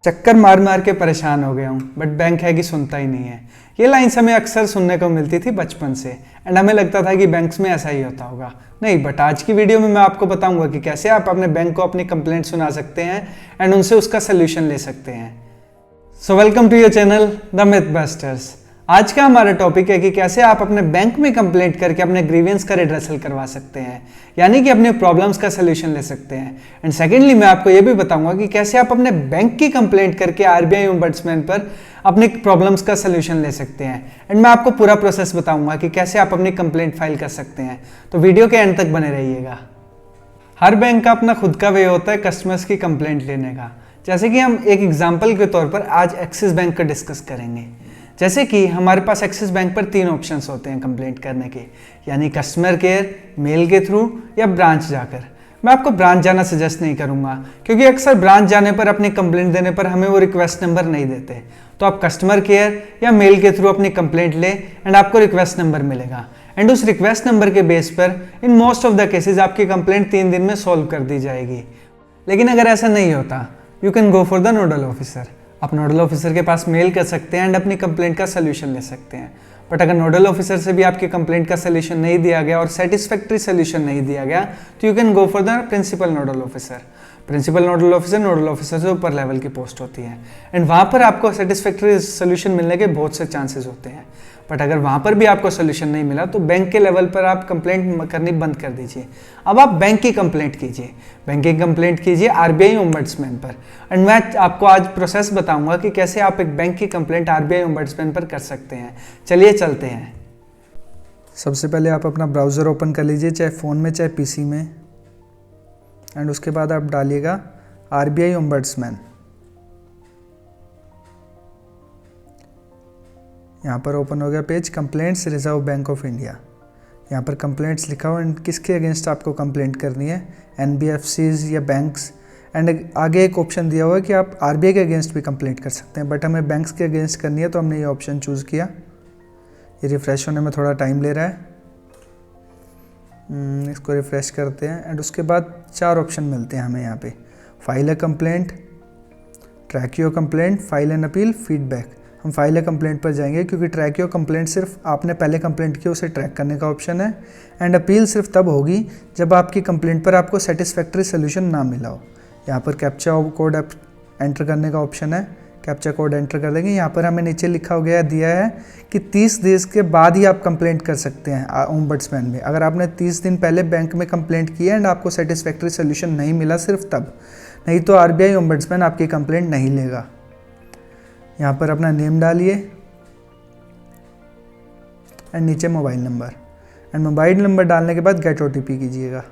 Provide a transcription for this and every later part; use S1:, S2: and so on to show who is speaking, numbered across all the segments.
S1: चक्कर मार मार के परेशान हो गया हूँ बट बैंक है कि सुनता ही नहीं है। ये लाइन्स हमें अक्सर सुनने को मिलती थी बचपन से एंड हमें लगता था कि बैंक्स में ऐसा ही होता होगा। नहीं, बट आज की वीडियो में मैं आपको बताऊंगा कि कैसे आप अपने बैंक को अपनी कंप्लेंट सुना सकते हैं एंड उनसे उसका सोल्यूशन ले सकते हैं। So welcome to your channel the Myth Busters. आज का हमारा टॉपिक है कि कैसे आप अपने बैंक में कंप्लेंट करके अपने ग्रीवेंस का रिड्रेसल करवा सकते हैं, यानी कि अपने प्रॉब्लम्स का सोल्यूशन ले सकते हैं। एंड सेकेंडली मैं आपको यह भी बताऊंगा कि कैसे आप अपने बैंक की कंप्लेंट करके आरबीआई ओम्बड्समैन पर अपने प्रॉब्लम्स का सोल्यूशन ले सकते हैं। एंड मैं आपको पूरा प्रोसेस बताऊंगा कि कैसे आप अपनी कंप्लेंट फाइल कर सकते हैं, तो वीडियो के एंड तक बने रहिएगा। हर बैंक का अपना खुद का वे होता है कस्टमर्स की कंप्लेंट लेने का। जैसे कि हम एक एग्जांपल के तौर पर आज एक्सिस बैंक का डिस्कस करेंगे। जैसे कि हमारे पास एक्सिस बैंक पर 3 ऑप्शंस होते हैं कंप्लेंट करने के, यानी कस्टमर केयर, मेल के थ्रू या ब्रांच जाकर। मैं आपको ब्रांच जाना सजेस्ट नहीं करूंगा क्योंकि अक्सर ब्रांच जाने पर अपनी कंप्लेंट देने पर हमें वो रिक्वेस्ट नंबर नहीं देते। तो आप कस्टमर केयर या मेल के थ्रू अपनी कंप्लेंट ले एंड आपको रिक्वेस्ट नंबर मिलेगा एंड उस रिक्वेस्ट नंबर के बेस पर in most of the cases आपकी कंप्लेंट 3 दिन में सॉल्व कर दी जाएगी। लेकिन अगर ऐसा नहीं होता, you can go for the nodal officer. आप नोडल ऑफिसर के पास मेल कर सकते हैं एंड अपनी कंप्लेंट का सोल्यूशन ले सकते हैं। बट अगर नोडल ऑफिसर से भी आपकी कंप्लेंट का सोल्यूशन नहीं दिया गया और सेटिस्फैक्ट्री सोल्यूशन नहीं दिया गया, तो you can go for the principal nodal officer. Principal nodal officer से ऊपर लेवल की पोस्ट होती है एंड वहाँ पर आपको सेटिस्फैक्ट्री सोल्यूशन मिलने के बहुत से चांसेस होते हैं। बट अगर वहाँ पर भी आपको सोल्यूशन नहीं मिला तो बैंक के लेवल पर आप कंप्लेंट करनी बंद कर दीजिए। अब आप बैंक की कंप्लेंट कीजिए, बैंकिंग कंप्लेंट कीजिए आरबीआई ओम्बड्समैन पर। एंड मैं आपको आज प्रोसेस बताऊंगा कि कैसे आप एक बैंक की कंप्लेंट आरबीआई ओम्बड्समैन पर कर सकते हैं। चलिए चलते हैं। सबसे पहले आप अपना ब्राउज़र ओपन कर लीजिए, चाहे फ़ोन में चाहे पीसी में, एंड उसके बाद आप डालिएगा आरबीआई ओम्बड्समैन। यहाँ पर ओपन हो गया page complaints reserve bank of India. यहाँ पर कंप्लेंट्स लिखा हुआ एंड किसके अगेंस्ट आपको कंप्लेंट करनी है, एनबीएफसीज या बैंक्स। एंड आगे एक ऑप्शन दिया हुआ है कि आप आरबीआई के अगेंस्ट भी कंप्लेंट कर सकते हैं, बट हमें बैंक्स के अगेंस्ट करनी है तो हमने ये ऑप्शन चूज़ किया। ये रिफ़्रेश होने में थोड़ा टाइम ले रहा है, इसको रिफ़्रेश करते हैं एंड उसके बाद 4 ऑप्शन मिलते हैं हमें यहाँ पे। File A complaint, track your complaint, file and appeal, feedback. हम फाइल ए कंप्लेंट पर जाएंगे क्योंकि ट्रैक योर कंप्लेंट सिर्फ आपने पहले कंप्लेंट की उसे ट्रैक करने का ऑप्शन है एंड अपील सिर्फ तब होगी जब आपकी कंप्लेंट पर आपको सेटिस्फैक्ट्री सोल्यूशन ना मिला हो। यहाँ पर कैप्चा कोड एंटर करने का ऑप्शन है, कैप्चा कोड एंटर कर देंगे। यहाँ पर हमें नीचे लिखा हो गया दिया है कि 30 दिन के बाद ही आप कंप्लेंट कर सकते हैं ओम्बड्समैन में। अगर आपने 30 दिन पहले बैंक में कंप्लेंट की है एंड आपको सेटिस्फैक्ट्री सोल्यूशन नहीं मिला सिर्फ तब, नहीं तो आरबीआई ओम्बड्समैन आपकी कंप्लेंट नहीं लेगा। यहाँ पर अपना नेम डालिए एंड नीचे mobile number, and mobile number डालने के बाद गेट ओटीपी कीजिएगा।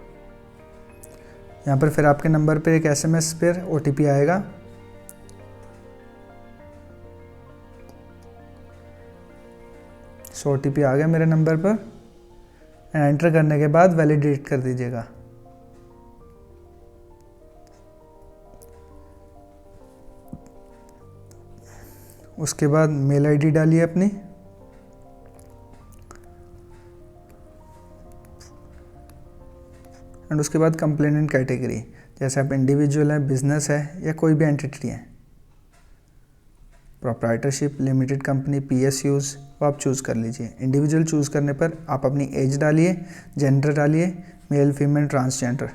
S1: यहाँ पर फिर आपके नंबर पर एक एसएमएस पर ओटीपी आएगा। सो ओटीपी आ गया मेरे नंबर पर एंड एंटर करने के बाद वैलिडेट कर दीजिएगा। उसके बाद मेल आईडी डालिए अपनी, एंड उसके बाद कंप्लेनेंट कैटेगरी, जैसे आप इंडिविजुअल है, बिजनेस है या कोई भी एंटिटी है, प्रोप्राइटरशिप, लिमिटेड कंपनी, पीएसयूज, वो आप चूज़ कर लीजिए। इंडिविजुअल चूज़ करने पर आप अपनी एज डालिए, जेंडर डालिए, मेल, फीमेल, ट्रांसजेंडर,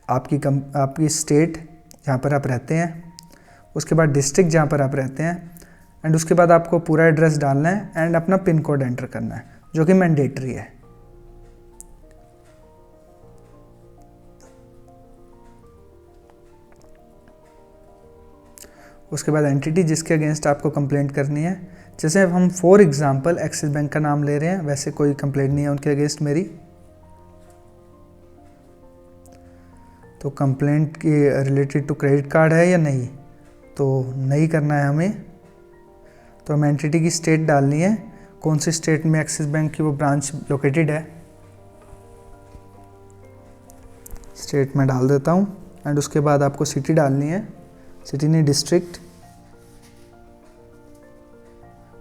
S1: आपकी स्टेट जहाँ पर आप रहते हैं, उसके बाद डिस्ट्रिक्ट जहाँ पर आप रहते हैं, एंड उसके बाद आपको पूरा एड्रेस डालना है एंड अपना पिन कोड एंटर करना है जो कि मैंडेटरी है। उसके बाद एंटिटी जिसके अगेंस्ट आपको कंप्लेंट करनी है, जैसे हम फॉर एग्जांपल एक्सिस बैंक का नाम ले रहे हैं, वैसे कोई कंप्लेंट नहीं है उनके अगेंस्ट मेरी, तो कंप्लेंट की रिलेटेड टू क्रेडिट कार्ड है या नहीं, तो नहीं करना है हमें। तो हमें एंटिटी की स्टेट डालनी है, कौन सी स्टेट में एक्सिस बैंक की वो ब्रांच लोकेटेड है, स्टेट में डाल देता हूँ। एंड उसके बाद आपको सिटी डालनी है, सिटी नहीं डिस्ट्रिक्ट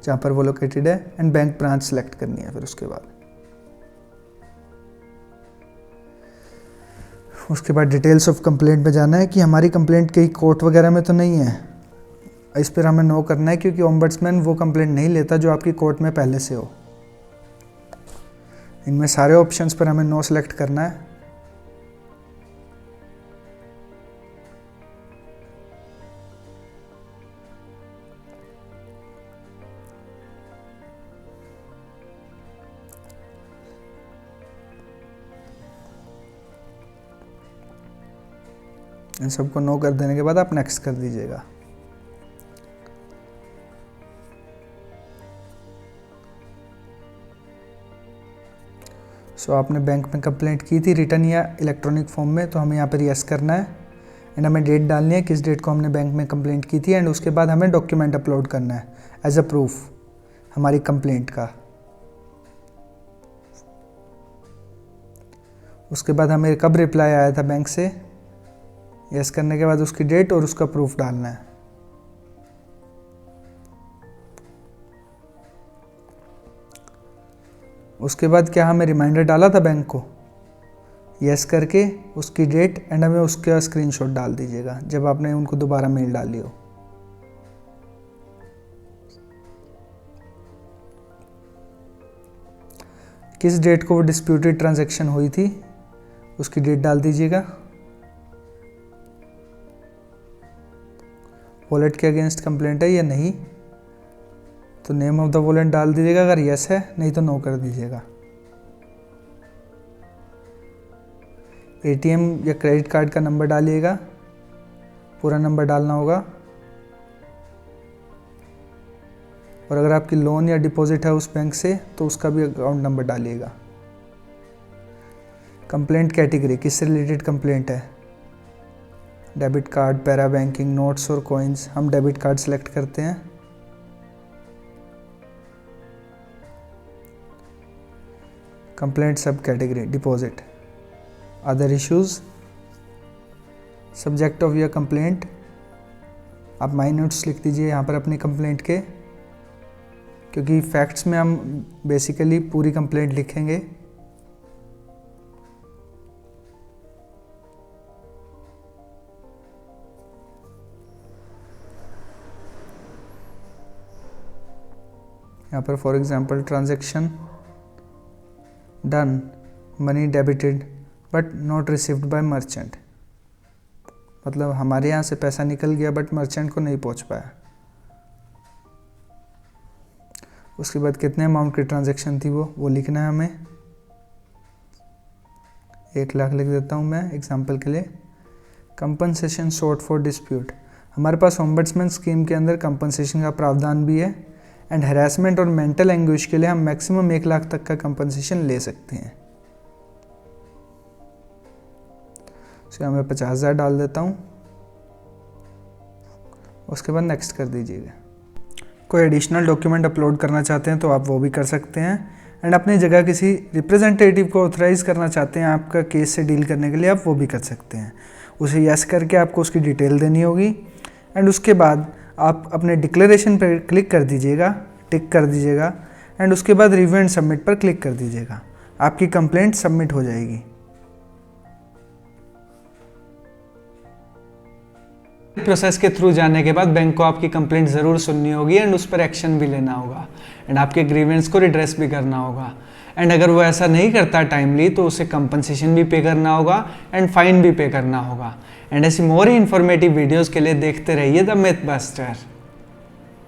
S1: जहाँ पर वो लोकेटेड है, एंड बैंक ब्रांच सेलेक्ट करनी है। फिर उसके बाद डिटेल्स ऑफ कंप्लेंट में जाना है कि हमारी कंप्लेंट कहीं कोर्ट वगैरह में तो नहीं है। इस पर हमें नो करना है क्योंकि ओम्बड्समैन वो कंप्लेंट नहीं लेता जो आपकी कोर्ट में पहले से हो। इनमें सारे ऑप्शंस पर हमें नो सेलेक्ट करना है। इन सबको नो कर देने के बाद आप नेक्स्ट कर दीजिएगा। सो आपने बैंक में कंप्लेंट की थी रिटर्न या इलेक्ट्रॉनिक फॉर्म में, तो हमें यहाँ पर यस करना है एंड हमें डेट डालनी है किस डेट को हमने बैंक में कंप्लेंट की थी एंड उसके बाद हमें डॉक्यूमेंट अपलोड करना है एज अ प्रूफ हमारी कंप्लेंट का। उसके बाद हमें कब रिप्लाई आया था बैंक से, यस करने के बाद उसकी डेट और उसका प्रूफ डालना है। उसके बाद क्या हमें रिमाइंडर डाला था बैंक को, यस करके उसकी डेट एंड हमें उसका स्क्रीनशॉट डाल दीजिएगा जब आपने उनको दोबारा मेल डाली हो। किस डेट को वो डिस्प्यूटेड ट्रांजैक्शन हुई थी उसकी डेट डाल दीजिएगा। वॉलेट के अगेंस्ट कंप्लेंट है या नहीं, तो नेम ऑफ द वॉलेट डाल दीजिएगा अगर यस है, नहीं तो नो कर दीजिएगा। एटीएम या क्रेडिट कार्ड का नंबर डालिएगा, पूरा नंबर डालना होगा। और अगर आपकी लोन या डिपॉजिट है उस बैंक से तो उसका भी अकाउंट नंबर डालिएगा। कंप्लेंट कैटेगरी, किससे रिलेटेड कंप्लेंट है, debit card, para banking, notes और कॉइन्स। हम डेबिट कार्ड सेलेक्ट करते हैं। कंप्लेंट सब category, deposit, other issues, subject of your complaint. आप माइन्यूट्स लिख दीजिए यहाँ पर अपनी कंप्लेंट के, क्योंकि फैक्ट्स में हम बेसिकली पूरी कंप्लेंट लिखेंगे। यहाँ पर for example transaction done, money debited but not received by merchant, मतलब हमारे यहाँ से पैसा निकल गया बट मर्चेंट को नहीं पहुँच पाया। उसके बाद कितने अमाउंट की ट्रांजैक्शन थी वो लिखना है हमें। 1 लाख लिख देता हूँ मैं एग्जांपल के लिए। कंपनसेशन शॉर्ट फॉर डिस्प्यूट, हमारे पास ओम्बड्समैन स्कीम के अंदर कंपनसेशन का प्रावधान भी है एंड हैरेसमेंट और मेंटल एंग्विश के लिए हम मैक्सिमम 1 लाख तक का कंपनसेशन ले सकते हैं। तो मैं 50,000 डाल देता हूँ। उसके बाद नेक्स्ट कर दीजिएगा। कोई एडिशनल डॉक्यूमेंट अपलोड करना चाहते हैं तो आप वो भी कर सकते हैं एंड अपनी जगह किसी रिप्रेजेंटेटिव को ऑथराइज करना चाहते हैं आपका केस से डील करने के लिए, आप वो भी कर सकते हैं। उसे यस करके आपको उसकी डिटेल देनी होगी एंड उसके बाद आप अपने डिक्लेरेशन पर क्लिक कर दीजिएगा, टिक कर दीजिएगा एंड उसके बाद रिव्यू एंड सबमिट पर क्लिक कर दीजिएगा। आपकी कंप्लेंट सबमिट हो जाएगी।
S2: प्रोसेस के थ्रू जाने के बाद बैंक को आपकी कंप्लेंट ज़रूर सुननी होगी एंड उस पर एक्शन भी लेना होगा एंड आपके ग्रीवेंस को रिड्रेस भी करना होगा। एंड अगर वो ऐसा नहीं करता टाइमली तो उसे कंपनसेशन भी पे करना होगा एंड फाइन भी पे करना होगा। एंड ऐसी मोर ही इन्फॉर्मेटिव वीडियोज़ के लिए देखते रहिए द मिथ बस्टर।